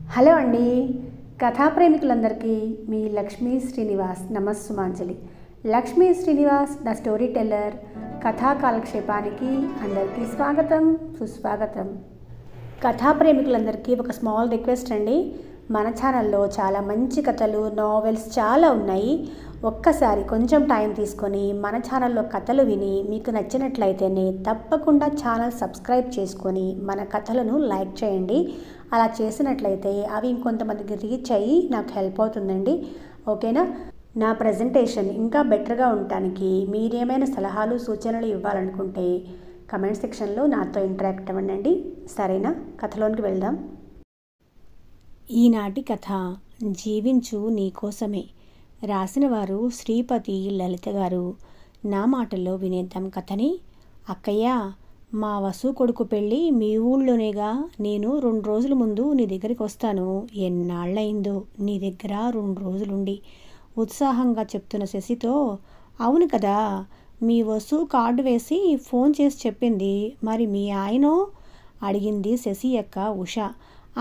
Hello అండి. కథా ప్రేమికులందరికీ మీ లక్ష్మీ శ్రీనివాస్ నమస్సుమాంజలి. Lakshmi Srinivas the story teller కథా కాలక్షేపానికి అందరికీ స్వాగతం, సుస్వాగతం. కథా ప్రేమికులందరికీ ఒక స్మాల్ రిక్వెస్ట్ అండి. మన ఛానల్లో చాలా మంచి కథలు, నావెల్స్ చాలా ఉన్నాయి. ఒక్కసారి కొంచెం టైం తీసుకొని మన ఛానల్లో కథలు విని మీకు నచ్చినట్లయితేనే తప్పకుండా ఛానల్ సబ్స్క్రైబ్ చేసుకొని మన కథలను లైక్ చేయండి. అలా చేసినట్లయితే అవి ఇంకొంతమందికి రీచ్ అయ్యి నాకు హెల్ప్ అవుతుందండి. ఓకేనా? నా ప్రజెంటేషన్ ఇంకా బెటర్గా ఉండటానికి మీరేమైనా సలహాలు, సూచనలు ఇవ్వాలనుకుంటే కమెంట్ సెక్షన్లో నాతో ఇంటరాక్ట్ అవ్వండి. సరేనా? కథలోనికి వెళ్దాం. ఈనాటి కథ జీవించు నీకోసమే. రాసిన వారు శ్రీపతి లలిత గారు. నా మాటల్లో వినేద్దాం కథని. అక్కయ్య, మా వసు కొడుకు పెళ్ళి మీ ఊళ్ళోనేగా. నేను 2 రోజుల ముందు నీ దగ్గరికి వస్తాను. ఎన్నాళ్ళయిందో నీ దగ్గర 2 రోజులుండి, ఉత్సాహంగా చెప్తున్న శశితో. అవును కదా, మీ వసు కార్డు వేసి ఫోన్ చేసి చెప్పింది. మరి మీ ఆయనో అడిగింది శశి యొక్క ఉష.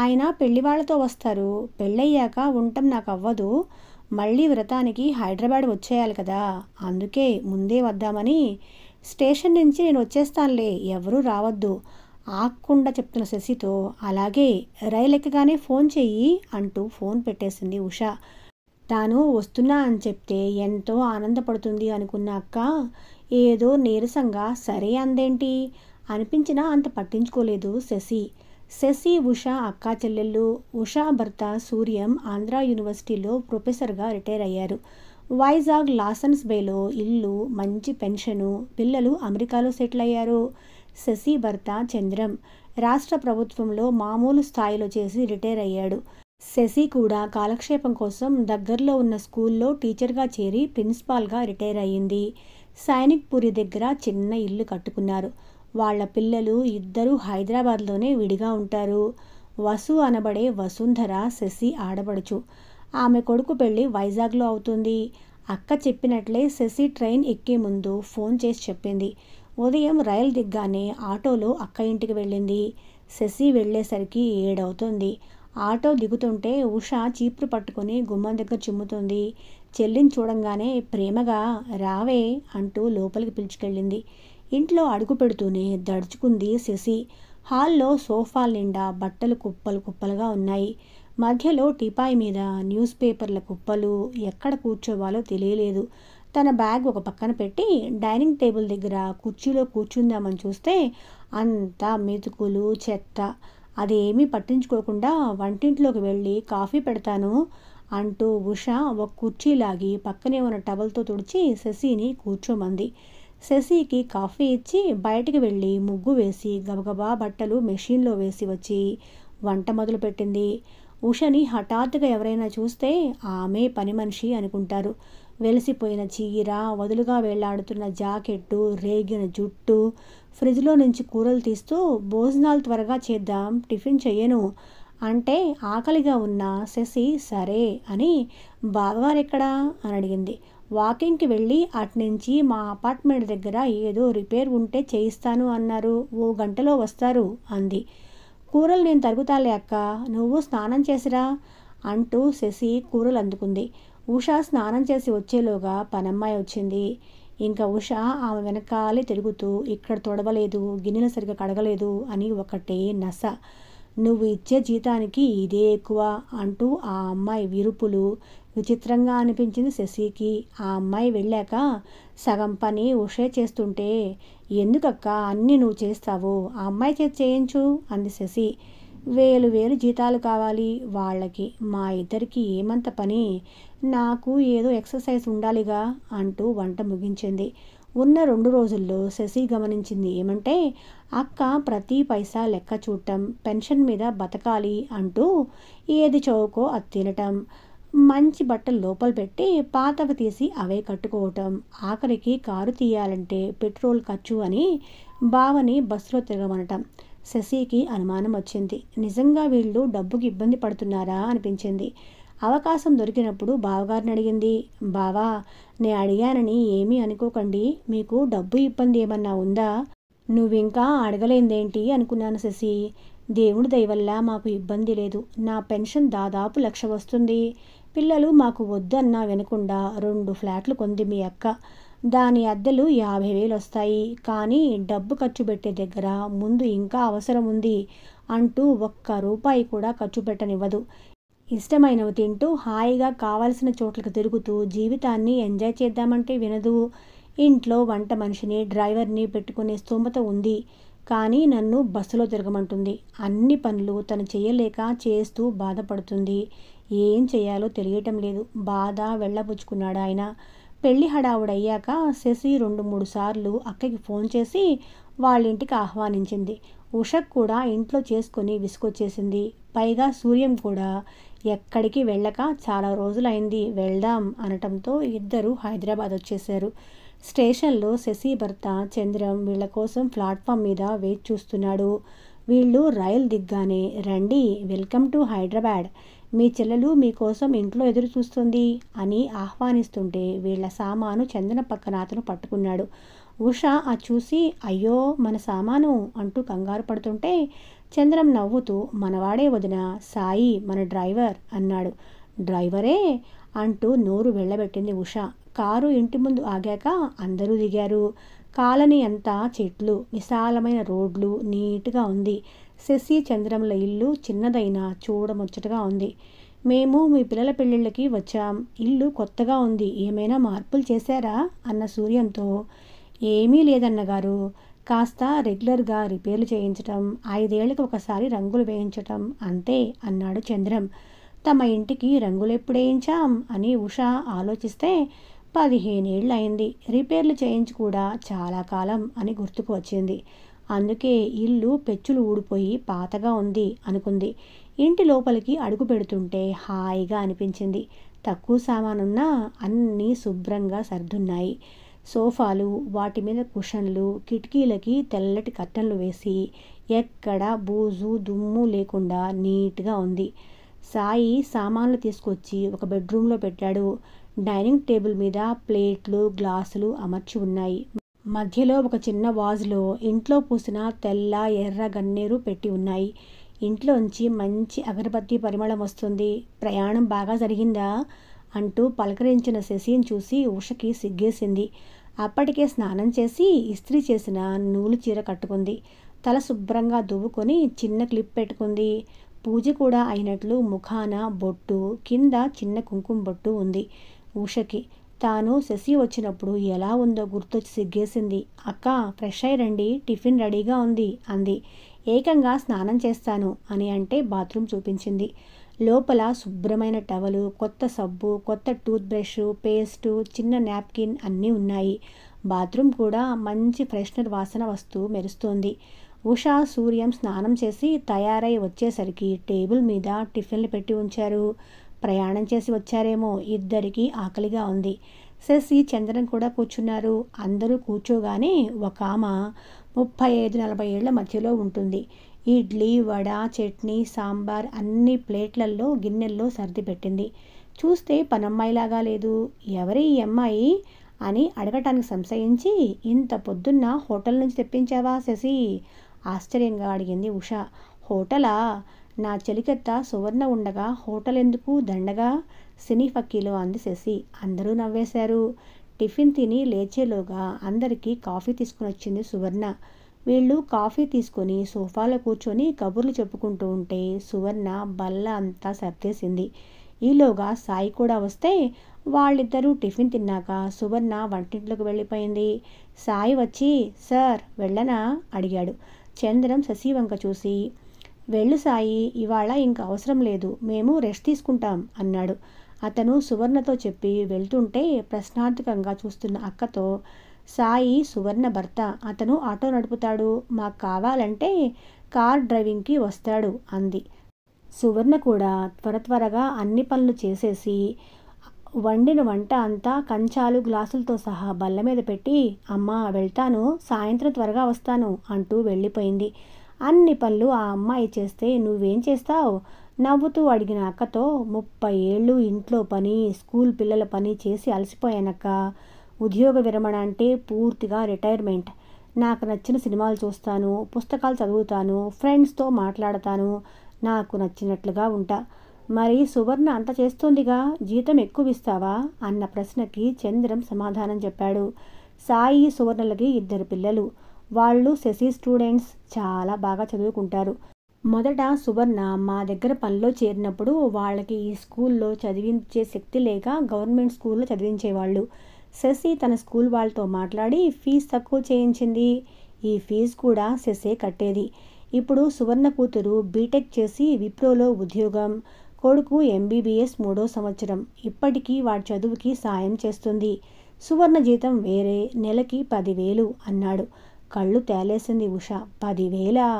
ఆయన పెళ్లి వాళ్ళతో వస్తారు. పెళ్ళయ్యాక ఉండటం నాకు అవ్వదు. మళ్ళీ వ్రతానికి హైదరాబాద్ వచ్చేయాలి కదా, అందుకే ముందే వద్దామని. స్టేషన్ నుంచి నేను వచ్చేస్తానులే, ఎవరూ రావద్దు ఆక్కుండా చెప్తున్న శశితో. అలాగే, రైలు ఎక్కగానే ఫోన్ చెయ్యి అంటూ ఫోన్ పెట్టేసింది ఉష. తాను వస్తున్నా అని చెప్తే ఎంతో ఆనందపడుతుంది అనుకున్న అక్క ఏదో నీరసంగా సరే అందేంటి అనిపించినా అంత పట్టించుకోలేదు శశి. శశి, ఉష అక్కా చెల్లెళ్ళు. ఉషా భర్త సూర్యం ఆంధ్ర యూనివర్సిటీలో ప్రొఫెసర్గా రిటైర్ అయ్యారు. వైజాగ్ లాసన్స్ బేలో ఇల్లు, మంచి పెన్షను, పిల్లలు అమెరికాలో సెటిల్ అయ్యారు. శశి భర్త చంద్రం రాష్ట్ర ప్రభుత్వంలో మామూలు స్థాయిలో చేసి రిటైర్ అయ్యాడు. శశి కూడా కాలక్షేపం కోసం దగ్గరలో ఉన్న స్కూల్లో టీచర్గా చేరి ప్రిన్సిపాల్గా రిటైర్ అయ్యింది. సైనిక్పురి దగ్గర చిన్న ఇల్లు కట్టుకున్నారు. వాళ్ళ పిల్లలు ఇద్దరూ హైదరాబాద్లోనే విడిగా ఉంటారు. వసు అనబడే వసుంధర శశి ఆడపడుచు. ఆమె కొడుకు పెళ్ళి వైజాగ్లో అవుతుంది. అక్క చెప్పినట్లే శశి ట్రైన్ ఎక్కే ముందు ఫోన్ చేసి చెప్పింది. ఉదయం రైలు దిగ్గానే ఆటోలో అక్క ఇంటికి వెళ్ళింది. శశి వెళ్ళేసరికి 7 అవుతుంది. ఆటో దిగుతుంటే ఉష చీపురు పట్టుకుని గుమ్మం దగ్గర చిమ్ముతుంది. చెల్లిని చూడంగానే ప్రేమగా రావే అంటూ లోపలికి పిలుచుకెళ్ళింది. ఇంట్లో అడుగు పెడుతూనే దడుచుకుంది శశి. హాల్లో సోఫాల నిండా బట్టలు కుప్పలు కుప్పలుగా ఉన్నాయి. మధ్యలో టీపాయ్ మీద న్యూస్ పేపర్ల కుప్పలు. ఎక్కడ కూర్చోవాలో తెలియలేదు. తన బ్యాగ్ ఒక పక్కన పెట్టి డైనింగ్ టేబుల్ దగ్గర కుర్చీలో కూర్చుందామని చూస్తే అంతా మెతుకులు, చెత్త. అదేమీ పట్టించుకోకుండా వంటింట్లోకి వెళ్ళి కాఫీ పెడతాను అంటూ ఉష ఒక కుర్చీ లాగి పక్కనే ఉన్న టవల్తో తుడిచి శశిని కూర్చోమంది. శశికి కాఫీ ఇచ్చి బయటికి వెళ్ళి ముగ్గు వేసి గబగబా బట్టలు మెషిన్లో వేసి వచ్చి వంట మొదలుపెట్టింది. ఉషని హఠాత్తుగా ఎవరైనా చూస్తే ఆమె పని మనిషి అనుకుంటారు. వెలిసిపోయిన చీర, వదులుగా వేళ్లాడుతున్న జాకెట్టు, రేగిన జుట్టు. ఫ్రిడ్జ్లో నుంచి కూరలు తీస్తూ భోజనాలు త్వరగా చేద్దాం, టిఫిన్ చెయ్యను అంటే ఆకలిగా ఉన్న శశి సరే అని బావగారెక్కడా అని అడిగింది. వాకింగ్కి వెళ్ళి అట్నుంచి మా అపార్ట్మెంట్ దగ్గర ఏదో రిపేర్ ఉంటే చేయిస్తాను అన్నారు, 1 గంటలో వస్తారు అంది. కూరలు నేను తరుగుతాలే అక్క, నువ్వు స్నానం చేసిరా అంటూ శశి కూరలు అందుకుంది. ఉష స్నానం చేసి వచ్చేలోగా పనమ్మాయి వచ్చింది. ఇంకా ఉష ఆమె వెనకాలే తిరుగుతూ ఇక్కడ తొడవలేదు, గిన్నెలు సరిగ్గా కడగలేదు అని ఒకటే నస. నువ్వు ఇచ్చే జీతానికి ఇదే ఎక్కువ అంటూ ఆ అమ్మాయి విరుపులు. విచిత్రంగా అనిపించింది శశికి. ఆ అమ్మాయి వెళ్ళాక సగం పని ఉషే చేస్తుంటే ఎందుకక్క అన్నీ నువ్వు చేస్తావు, ఆ అమ్మాయి చేతి చేయించు అంది శశి. 1000 జీతాలు కావాలి వాళ్ళకి, మా ఇద్దరికి ఏమంత పని, నాకు ఏదో ఎక్సర్సైజ్ ఉండాలిగా అంటూ వంట ముగించింది. ఉన్న 2 రోజుల్లో శశి గమనించింది ఏమంటే అక్క ప్రతి పైసా లెక్క చూడటం, పెన్షన్ మీద బతకాలి అంటూ ఏది చౌకో అది తినటం, మంచి బట్టలు లోపల పెట్టి పాతవి తీసి అవే కట్టుకోవటం, ఆఖరికి కారు తీయాలంటే పెట్రోల్ ఖర్చు అని బావని బస్సులో తిరగమనటం. శశికి అనుమానం వచ్చింది. నిజంగా వీళ్ళు డబ్బుకి ఇబ్బంది పడుతున్నారా అనిపించింది. అవకాశం దొరికినప్పుడు బావగారిని అడిగింది. బావా, నే అడిగానని ఏమీ అనుకోకండి, మీకు డబ్బు ఇబ్బంది ఏమన్నా ఉందా? నువ్వింకా అడగలేందేంటి అనుకున్నాను శశి. దేవుడి దయ వల్ల మాకు ఇబ్బంది లేదు. నా పెన్షన్ దాదాపు 1,00,000 వస్తుంది. పిల్లలు మాకు వద్దన్నా వినకుండా 2 ఫ్లాట్లు కొంది మీ అక్క. దాని అద్దెలు 50,000 వస్తాయి. కానీ డబ్బు ఖర్చు పెట్టే దగ్గర ముందు ఇంకా అవసరం ఉంది అంటూ ఒక్క రూపాయి కూడా ఖర్చు పెట్టనివ్వదు. ఇష్టమైనవి తింటూ హాయిగా కావలసిన చోట్లకు తిరుగుతూ జీవితాన్ని ఎంజాయ్ చేద్దామంటే వినదు. ఇంట్లో వంట మనిషిని, డ్రైవర్ని పెట్టుకునే స్తోమత ఉంది. కానీ నన్ను బస్సులో తిరగమంటుంది. అన్ని పనులు తను చేయలేక చేస్తూ బాధపడుతుంది. ఏం చేయాలో తెలియటం లేదు. బాధ వెళ్ళబుచ్చుకున్నాడు ఆయన. పెళ్లి హడావుడయ్యాక శశి 2-3 సార్లు అక్కకి ఫోన్ చేసి వాళ్ళింటికి ఆహ్వానించింది. ఉషకు కూడా ఇంట్లో చేసుకొని విసుగొచ్చేసింది. పైగా సూర్యం కూడా ఎక్కడికి వెళ్ళక చాలా రోజులైంది, వెళ్దాం అనటంతో ఇద్దరు హైదరాబాద్ వచ్చేశారు. స్టేషన్లో శశి భర్త చంద్రం వీళ్ళ కోసం ప్లాట్ఫామ్ మీద వేచి చూస్తున్నాడు. వీళ్ళు రైలు దిగ్గానే, రండి, వెల్కమ్ టు హైదరాబాద్, మీ చెల్లెలు మీకోసం ఇంట్లో ఎదురు చూస్తుంది అని ఆహ్వానిస్తుంటే వీళ్ళ సామాను చంద్రం పక్కన అతను పట్టుకున్నాడు. ఉష ఆ చూసి అయ్యో మన సామాను అంటూ కంగారు పడుతుంటే చంద్రం నవ్వుతూ మనవాడే వదిన, సాయి మన డ్రైవర్ అన్నాడు. డ్రైవరే అంటూ నోరు వెళ్ళబెట్టింది ఉష. కారు ఇంటి ముందు ఆగాక అందరూ దిగారు. కాలనీ అంతా చెట్లు, విశాలమైన రోడ్లు, నీట్గా ఉంది. శశి చంద్రంల ఇల్లు చిన్నదైనా చూడముచ్చటగా ఉంది. మేము మీ పిల్లల పెళ్ళిళ్ళకి వచ్చాం. ఇల్లు కొత్తగా ఉంది, ఏమైనా మార్పులు చేశారా అన్న సూర్యంతో. ఏమీ లేదన్నగారు, కాస్త రెగ్యులర్గా రిపేర్లు చేయించటం, 5 ఏళ్లకు ఒకసారి రంగులు వేయించటం అంతే అన్నాడు చంద్రం. తమ ఇంటికి రంగులెప్పుడేయించాం అని ఉష ఆలోచిస్తే 15 ఏళ్ళు అయింది. రిపేర్లు చేయించి కూడా చాలా కాలం అని గుర్తుకు వచ్చింది. అందుకే ఇల్లు పెచ్చులు ఊడిపోయి పాతగా ఉంది అనుకుంది. ఇంటి లోపలికి అడుగు పెడుతుంటే హాయిగా అనిపించింది. తక్కువ సామానున్నా అన్నీ శుభ్రంగా సర్దున్నాయి. సోఫాలు, వాటి మీద కుషన్లు, కిటికీలకి తెల్లటి కర్టన్లు వేసి ఎక్కడ బూజు దుమ్ము లేకుండా నీట్గా ఉంది. సాయి సామాన్లు తీసుకొచ్చి ఒక బెడ్రూమ్లో పెట్టాడు. డైనింగ్ టేబుల్ మీద ప్లేట్లు, గ్లాసులు అమర్చి ఉన్నాయి. మధ్యలో ఒక చిన్న వాజ్లో ఇంట్లో పూసిన తెల్ల ఎర్ర గన్నేరు పెట్టి ఉన్నాయి. ఇంట్లోంచి మంచి అగరబత్తి పరిమళం వస్తుంది. ప్రయాణం బాగా జరిగిందా అంటూ పలకరించిన శశిని చూసి ఉషకి సిగ్గేసింది. అప్పటికే స్నానం చేసి ఇస్త్రీ చేసిన నూలు చీర కట్టుకుంది. తల శుభ్రంగా దువ్వుకొని చిన్న క్లిప్ పెట్టుకుంది. పూజ కూడా అయినట్లు ముఖాన బొట్టు, కింద చిన్న కుంకుమ బొట్టు ఉంది. ఉషకి తాను శశి వచ్చినప్పుడు ఎలా ఉందో గుర్తొచ్చి సిగ్గేసింది. అక్క, ఫ్రెష్ అయ్యి రండి, టిఫిన్ రెడీగా ఉంది అంది. ఏకంగా స్నానం చేస్తాను అని అంటే బాత్రూమ్ చూపించింది. లోపల శుభ్రమైన టవలు, కొత్త సబ్బు, కొత్త టూత్ బ్రష్, పేస్టు, చిన్న నాప్కిన్ అన్నీ ఉన్నాయి. బాత్రూమ్ కూడా మంచి ఫ్రెషనర్ వాసన వస్తూ మెరుస్తోంది. ఉషా, సూర్యం స్నానం చేసి తయారై వచ్చేసరికి టేబుల్ మీద టిఫిన్లు పెట్టి ఉంచారు. ప్రయాణం చేసి వచ్చారేమో, ఇద్దరికీ ఆకలిగా ఉంది. శశి, చంద్రం కూడా కూర్చున్నారు. అందరూ కూర్చోగానే ఒక ఆమె 35-40 ఏళ్ల మధ్యలో ఉంటుంది. ఇడ్లీ, వడ, చట్నీ, సాంబార్ అన్ని ప్లేట్లల్లో గిన్నెల్లో సర్ది పెట్టింది. చూస్తే పనమ్మాయిలాగా లేదు. ఎవరి ఈ అమ్మాయి అని అడగటానికి సంశయించి, ఇంత పొద్దున్న హోటల్ నుంచి తెప్పించావా శశి ఆశ్చర్యంగా అడిగింది ఉష. హోటలా? నా చెలికెత్త సువర్ణ ఉండగా హోటల్ ఎందుకు దండగా సినీ ఫక్కీలో అంది శశి. అందరూ నవ్వేశారు. టిఫిన్ తిని లేచేలోగా అందరికీ కాఫీ తీసుకుని వచ్చింది సువర్ణ. వీళ్ళు కాఫీ తీసుకొని సోఫాలో కూర్చొని కబుర్లు చెప్పుకుంటూ ఉంటే సువర్ణ బల్ల అంతా సర్దేసింది. ఈలోగా సాయి కూడా వస్తే వాళ్ళిద్దరూ టిఫిన్ తిన్నాక సువర్ణ వంటింట్లోకి వెళ్ళిపోయింది. సాయి వచ్చి, సార్ వెళ్ళనా అడిగాడు. చంద్రం శశి వంక చూసి, వెళ్ళు సాయి, ఇవాళ ఇంక అవసరం లేదు, మేము రెస్ట్ తీసుకుంటాం అన్నాడు. అతను సువర్ణతో చెప్పి వెళ్తుంటే ప్రశ్నార్థకంగా చూస్తున్న అక్కతో, సాయి సువర్ణ భర్త, అతను ఆటో నడుపుతాడు, మాకు కావాలంటే కార్ డ్రైవింగ్కి వస్తాడు అంది. సువర్ణ కూడా త్వరగా అన్ని పనులు చేసేసి వండిన వంట అంతా కంచాలు, గ్లాసులతో సహా బల్ల మీద పెట్టి, అమ్మా వెళ్తాను, సాయంత్రం త్వరగా వస్తాను అంటూ వెళ్ళిపోయింది. అన్ని పనులు ఆ అమ్మాయి చేస్తే నువ్వేం చేస్తావు నవ్వుతూ అడిగిన అక్కతో, 30 ఏళ్ళు ఇంట్లో పని, స్కూల్ పిల్లల పని చేసి అలసిపోయానక్క, ఉద్యోగ విరమణ అంటే పూర్తిగా రిటైర్మెంట్, నాకు నచ్చిన సినిమాలు చూస్తాను, పుస్తకాలు చదువుతాను, ఫ్రెండ్స్తో మాట్లాడతాను, నాకు నచ్చినట్లుగా ఉంటా. మరి సువర్ణ అంత చేస్తోందిగా, జీతం ఎక్కువ ఇస్తావా అన్న ప్రశ్నకి చంద్రం సమాధానం చెప్పాడు. సాయి, సువర్ణలకి 2 పిల్లలు. వాళ్ళు శశి స్టూడెంట్స్, చాలా బాగా చదువుకుంటారు. మొదట సువర్ణ మా దగ్గర పనిలో చేరినప్పుడు వాళ్ళకి ఈ స్కూల్లో చదివించే శక్తి లేక గవర్నమెంట్ స్కూల్లో చదివించేవాళ్ళు. శశి తన స్కూల్ వాళ్ళతో మాట్లాడి ఫీజు తక్కువ చేయించింది. ఈ ఫీజు కూడా శశే కట్టేది. ఇప్పుడు సువర్ణ కూతురు బీటెక్ చేసి విప్రోలో ఉద్యోగం, కొడుకు ఎంబీబీఎస్ 3వ సంవత్సరం. ఇప్పటికీ వాడి చదువుకి సాయం చేస్తుంది. సువర్ణ జీతం వేరే, నెలకి 10,000 అన్నాడు. కళ్ళు తేలేసింది ఉష. 10,000?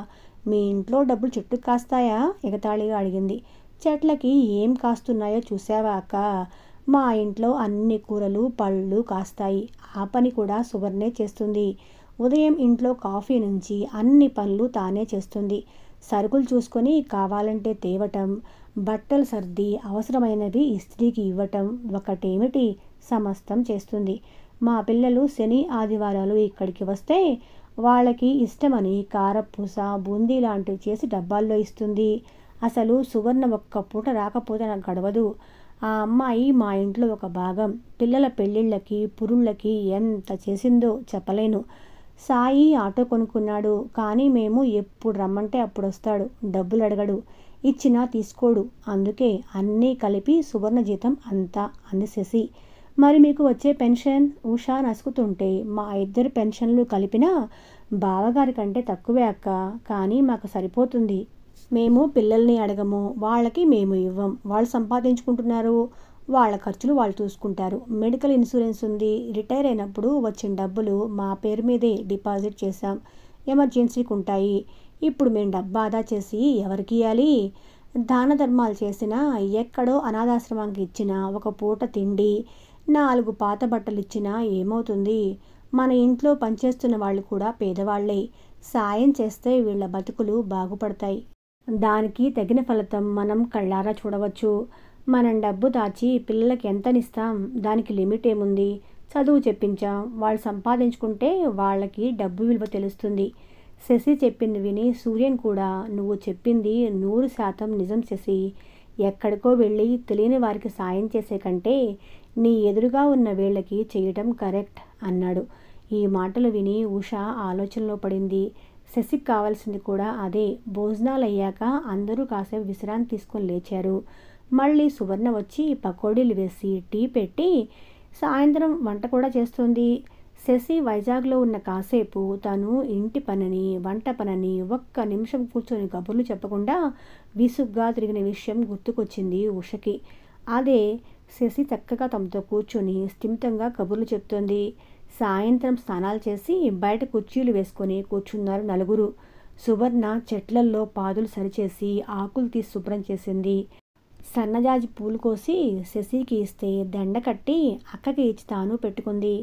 మీ ఇంట్లో డబ్బులు చెట్టుకు కాస్తాయా? ఎగతాళిగా అడిగింది. చెట్లకి ఏం కాస్తున్నాయో చూసావా అక్క? మా ఇంట్లో అన్ని కూరలు, పళ్ళు కాస్తాయి. ఆ పని కూడా సువర్ణే చేస్తుంది. ఉదయం ఇంట్లో కాఫీ నుంచి అన్ని పనులు తానే చేస్తుంది. సరుకులు చూసుకొని కావాలంటే తేవటం, బట్టలు సర్ది అవసరమైనవి ఇస్త్రీకి ఇవ్వటం, ఒకటేమిటి సమస్తం చేస్తుంది. మా పిల్లలు శని, ఆదివారాలు ఇక్కడికి వస్తే వాళ్ళకి ఇష్టమని కారపూస, బూందీ లాంటివి చేసి డబ్బాల్లో ఇస్తుంది. అసలు సువర్ణ ఒక్క పూట రాకపోతే నాకు గడవదు. ఆ అమ్మాయి మా ఇంట్లో ఒక భాగం. పిల్లల పెళ్ళిళ్ళకి, పురుళ్ళకి ఎంత చేసిందో చెప్పలేను. సాయి ఆటో కొనుక్కున్నాడు, కానీ మేము ఎప్పుడు రమ్మంటే అప్పుడు వస్తాడు. డబ్బులు అడగడు, ఇచ్చినా తీసుకోడు. అందుకే అన్నీ కలిపి సువర్ణ జీతం అంతా అంది శశి. మరి మీకు వచ్చే పెన్షన్? ఉషా నసుకుతుంటే, మా 2 పెన్షన్లు కలిపినా బావగారి కంటే తక్కువే అక్క, కానీ మాకు సరిపోతుంది. మేము పిల్లల్ని అడగము, వాళ్ళకి మేము ఇవ్వం. వాళ్ళు సంపాదించుకుంటున్నారు, వాళ్ళ ఖర్చులు వాళ్ళు చూసుకుంటారు. మెడికల్ ఇన్సూరెన్స్ ఉంది. రిటైర్ అయినప్పుడు వచ్చిన డబ్బులు మా పేరు మీదే డిపాజిట్ చేశాం. ఎమర్జెన్సీకి ఉంటాయి. ఇప్పుడు మేము డబ్బు ఆదా చేసి ఎవరికి ఇవ్వాలి? దాన ధర్మాలు చేసినా, ఎక్కడో అనాథాశ్రమానికి ఇచ్చినా, ఒక పూట తిండి, 4 పాత బట్టలు ఇచ్చినా ఏమవుతుంది? మన ఇంట్లో పనిచేస్తున్న వాళ్ళు కూడా పేదవాళ్లే. సాయం చేస్తే వీళ్ళ బతుకులు బాగుపడతాయి. దానికి తగిన ఫలితం మనం కళ్ళారా చూడవచ్చు. మనం డబ్బు దాచి పిల్లలకి ఎంతనిస్తాం? దానికి లిమిట్ ఏముంది? చదువు చెప్పించాం, వాళ్ళు సంపాదించుకుంటే వాళ్ళకి డబ్బు విలువ తెలుస్తుంది. శశి చెప్పింది విని సూర్యన్ కూడా, నువ్వు చెప్పింది 100% నిజం శశి. ఎక్కడికో వెళ్ళి తెలియని వారికి సాయం చేసే కంటే నీ ఎదురుగా ఉన్న వీళ్ళకి చేయటం కరెక్ట్ అన్నాడు. ఈ మాటలు విని ఉష ఆలోచనలో పడింది. శశికి కావాల్సింది కూడా అదే. భోజనాలు అయ్యాక అందరూ కాసేపు విశ్రాంతి తీసుకొని లేచారు. మళ్ళీ సువర్ణ వచ్చి పకోడీలు వేసి టీ పెట్టి సాయంత్రం వంట కూడా చేస్తుంది. శశి వైజాగ్లో ఉన్న కాసేపు తను ఇంటి పనని, వంట పనని ఒక్క నిమిషం కూర్చొని కబుర్లు చెప్పకుండా విసుగ్గా తిరిగిన విషయం గుర్తుకొచ్చింది ఉషకి. అదే శశి చక్కగా తమతో కూర్చొని స్థిమితంగా కబుర్లు చెప్తోంది. సాయంత్రం స్నానాలు చేసి బయట కుర్చీలు వేసుకొని కూర్చున్నారు నలుగురు. సువర్ణ చెట్లల్లో పాదులు సరిచేసి ఆకులు తీసి శుభ్రం చేసింది. సన్నజాజి పూలు కోసి శశికి ఇస్తే దండ కట్టి అక్కకి ఇచ్చి తాను పెట్టుకుంది.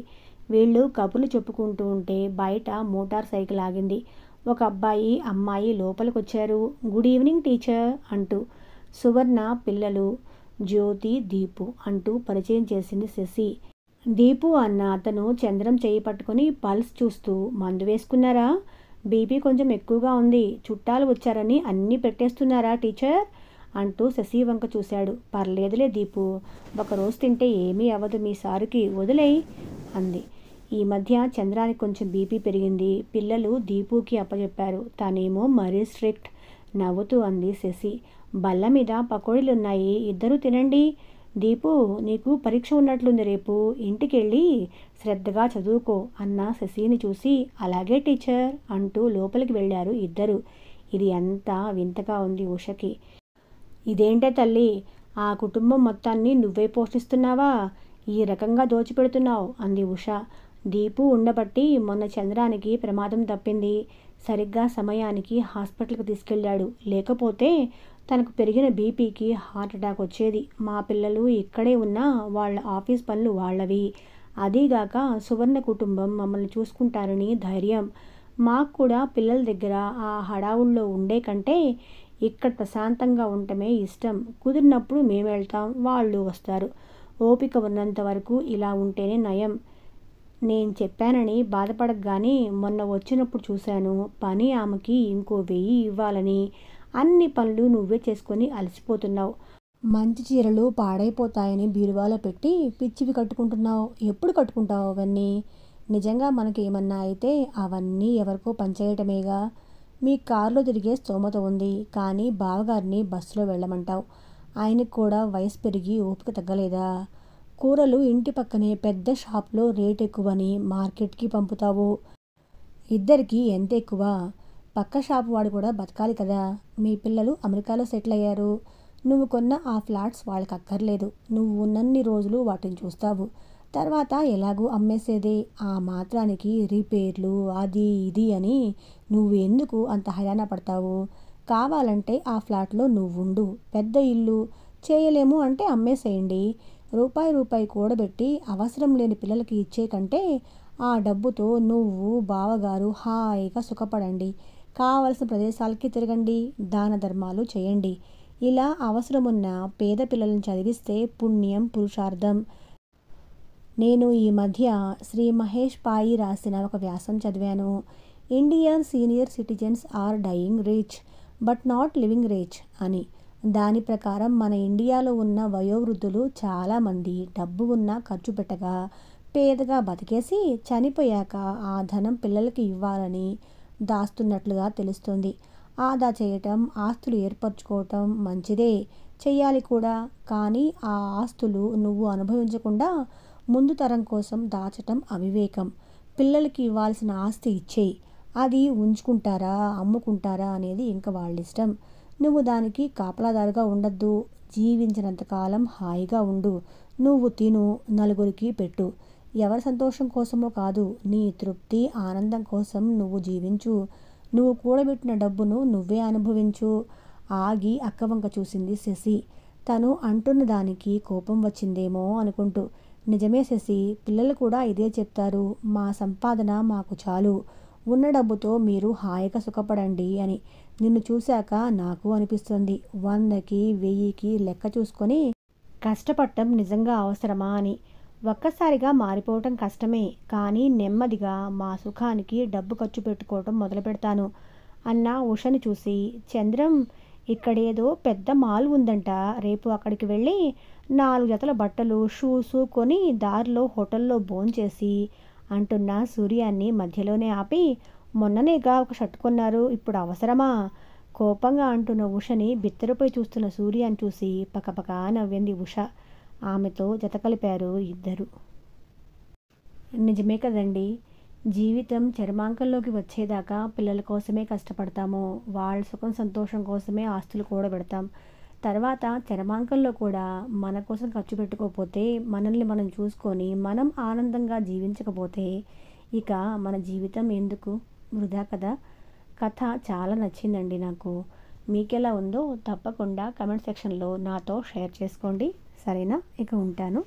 వీళ్ళు కబుర్లు చెప్పుకుంటూ ఉంటే బయట మోటార్ సైకిల్ ఆగింది. ఒక అబ్బాయి, అమ్మాయి లోపలికొచ్చారు. గుడ్ ఈవినింగ్ టీచర్ అంటూ. సువర్ణ పిల్లలు జ్యోతి, దీపు అంటూ పరిచయం చేసింది శశి. దీపు అన్న అతను చంద్రం చేయి పట్టుకుని పల్స్ చూస్తూ, మందు వేసుకున్నారా? బీపీ కొంచెం ఎక్కువగా ఉంది. చుట్టాలు వచ్చారని అన్నీ పెట్టేస్తున్నారా టీచర్ అంటూ శశి వంక చూశాడు. పర్లేదులే దీపు, ఒకరోజు తింటే ఏమీ అవ్వదు మీ సారుకి, వదిలేయి అంది. ఈ మధ్య చంద్రానికి కొంచెం బీపీ పెరిగింది. పిల్లలు దీపుకి అప్పచెప్పారు. తనేమో మరీ స్ట్రిక్ట్. నవ్వుతూ అంది శశి. బల్ల మీద పకోడీలున్నాయి, ఇద్దరూ తినండి. దీపు, నీకు పరీక్ష ఉన్నట్లుంది రేపు, ఇంటికెళ్ళి శ్రద్ధగా చదువుకో అన్న శశిని చూసి, అలాగే టీచర్ అంటూ లోపలికి వెళ్ళారు ఇద్దరు. ఇది అంతా వింతగా ఉంది ఉషకి. ఇదేంటే తల్లి, ఆ కుటుంబం మొత్తాన్ని నువ్వే పోషిస్తున్నావా? ఈ రకంగా దోచిపెడుతున్నావు అంది ఉష. దీపు ఉండబట్టి మొన్న చంద్రానికి ప్రమాదం తప్పింది. సరిగ్గా సమయానికి హాస్పిటల్కి తీసుకెళ్ళాడు. లేకపోతే తనకు పెరిగిన బీపీకి హార్ట్ అటాక్ వచ్చేది. మా పిల్లలు ఇక్కడే ఉన్నా వాళ్ళ ఆఫీస్ పనులు వాళ్ళవి. అదీగాక సువర్ణ కుటుంబం మమ్మల్ని చూసుకుంటారని ధైర్యం. మాకు కూడా పిల్లల దగ్గర ఆ హడావుల్లో ఉండే కంటే ఇక్కడ ప్రశాంతంగా ఉండటమే ఇష్టం. కుదిరినప్పుడు మేము వెళ్తాం, వాళ్ళు వస్తారు. ఓపిక ఉన్నంత వరకు ఇలా ఉంటేనే నయం. నేను చెప్పానని బాధపడకు గానీ మొన్న వచ్చినప్పుడు చూశాను. పని ఆమెకి ఇంకో 1000 ఇవ్వాలని. అన్ని పనులు నువ్వే చేసుకొని అలసిపోతున్నావు. మంచి చీరలు పాడైపోతాయని బీరువాలో పెట్టి పిచ్చివి కట్టుకుంటున్నావు. ఎప్పుడు కట్టుకుంటావు అవన్నీ? నిజంగా మనకి ఏమన్నా అయితే అవన్నీ ఎవరికో పంచేయటమేగా. మీ కారులో తిరిగే స్తోమత ఉంది. కానీ బావగారిని బస్సులో వెళ్ళమంటావు. ఆయనకు కూడా వయసు పెరిగి ఓపిక తగ్గలేదా? కూరలు ఇంటి పక్కనే పెద్ద షాప్లో రేట్ ఎక్కువని మార్కెట్కి పంపుతావు. ఇద్దరికి ఎంత ఎక్కువ? పక్క షాపు వాడు కూడా బతకాలి కదా. మీ పిల్లలు అమెరికాలో సెటిల్ అయ్యారు. నువ్వు కొన్న ఆ ఫ్లాట్స్ వాళ్ళకి అక్కర్లేదు. నువ్వు ఉన్నన్ని రోజులు వాటిని చూస్తావు. తర్వాత ఎలాగూ అమ్మేసేదే. ఆ మాత్రానికి రిపేర్లు అది ఇది అని నువ్వు ఎందుకు అంత హైరాణ పడతావు? కావాలంటే ఆ ఫ్లాట్లో నువ్వుండు. పెద్ద ఇల్లు. చేయలేము అంటే అమ్మేసేయండి. రూపాయి రూపాయి కూడబెట్టి అవసరం లేని పిల్లలకి ఇచ్చే కంటే ఆ డబ్బుతో నువ్వు బావగారు హాయిగా సుఖపడండి. కావలసిన ప్రదేశాలకి తిరగండి. దాన ధర్మాలు చేయండి. ఇలా అవసరమున్న పేద పిల్లలను చదివిస్తే పుణ్యం పురుషార్థం. నేను ఈ మధ్య శ్రీ మహేష్ పాయి రాసిన ఒక వ్యాసం చదివాను. Indian senior citizens are dying rich but not living rich అని. దాని ప్రకారం మన ఇండియాలో ఉన్న వయోవృద్ధులు చాలామంది డబ్బు ఉన్నా ఖర్చు పెట్టగా పేదగా బతికేసి చనిపోయాక ఆ ధనం పిల్లలకి ఇవ్వాలని దాస్తున్నట్లుగా తెలుస్తుంది. ఆదా చేయటం, ఆస్తులు ఏర్పరచుకోవటం మంచిదే, చెయ్యాలి కూడా. కానీ ఆ ఆస్తులు నువ్వు అనుభవించకుండా ముందు తరం కోసం దాచటం అవివేకం. పిల్లలకి ఇవ్వాల్సిన ఆస్తి ఇచ్చేయి. అది ఉంచుకుంటారా అమ్ముకుంటారా అనేది ఇంక వాళ్ళిష్టం. నువ్వు దానికి కాపలాదారుగా ఉండద్దు. జీవించినంతకాలం హాయిగా ఉండు. నువ్వు తిను, నలుగురికి పెట్టు. ఎవరి సంతోషం కోసమో కాదు, నీ తృప్తి ఆనందం కోసం నువ్వు జీవించు. నువ్వు కూడబెట్టిన డబ్బును నువ్వే అనుభవించు. ఆగి అక్కవంక చూసింది శశి. తను అంటున్న దానికి కోపం వచ్చిందేమో అనుకుంటూ. నిజమే శశి, పిల్లలు కూడా ఇదే చెప్తారు. మా సంపాదన మాకు చాలు. ఉన్న డబ్బుతో మీరు హాయిగా సుఖపడండి అని. నిన్ను చూశాక నాకు అనిపిస్తుంది. 100కి 1000కి లెక్క చూసుకొని కష్టపడటం నిజంగా అవసరమా అని. ఒక్కసారిగా మారిపోవటం కష్టమే. కానీ నెమ్మదిగా మా సుఖానికి డబ్బు ఖర్చు పెట్టుకోవటం మొదలు పెడతాను అన్న ఉషని చూసి, చంద్రం, ఇక్కడేదో పెద్ద మాల్ ఉందంట. రేపు అక్కడికి వెళ్ళి 4 జతల బట్టలు షూసు కొని దారిలో హోటల్లో భోంచేసి అంటున్న సూర్యాన్ని మధ్యలోనే ఆపి, మొన్ననేగా ఒక షర్ట్ కొన్నారు, ఇప్పుడు అవసరమా? కోపంగా అంటున్న ఉషని బిత్తరపై చూస్తున్న సూర్యాన్ని చూసి పకపకా నవ్వింది ఉష. ఆమెతో జతకలిపారు ఇద్దరు. నిజమే కదండి. జీవితం చర్మాంకంలోకి వచ్చేదాకా పిల్లల కోసమే కష్టపడతాము. వాళ్ళ సుఖం సంతోషం కోసమే ఆస్తులు కూడబెడతాం. తర్వాత చర్మాంకంలో కూడా మన కోసం ఖర్చు పెట్టుకోకపోతే, మనల్ని మనం చూసుకొని మనం ఆనందంగా జీవించకపోతే ఇక మన జీవితం ఎందుకు? వృధా కదా. కథ చాలా నచ్చిందండి నాకు. మీకెలా ఉందో తప్పకుండా కమెంట్ సెక్షన్లో నాతో షేర్ చేసుకోండి. సరేనా? ఇక ఉంటాను.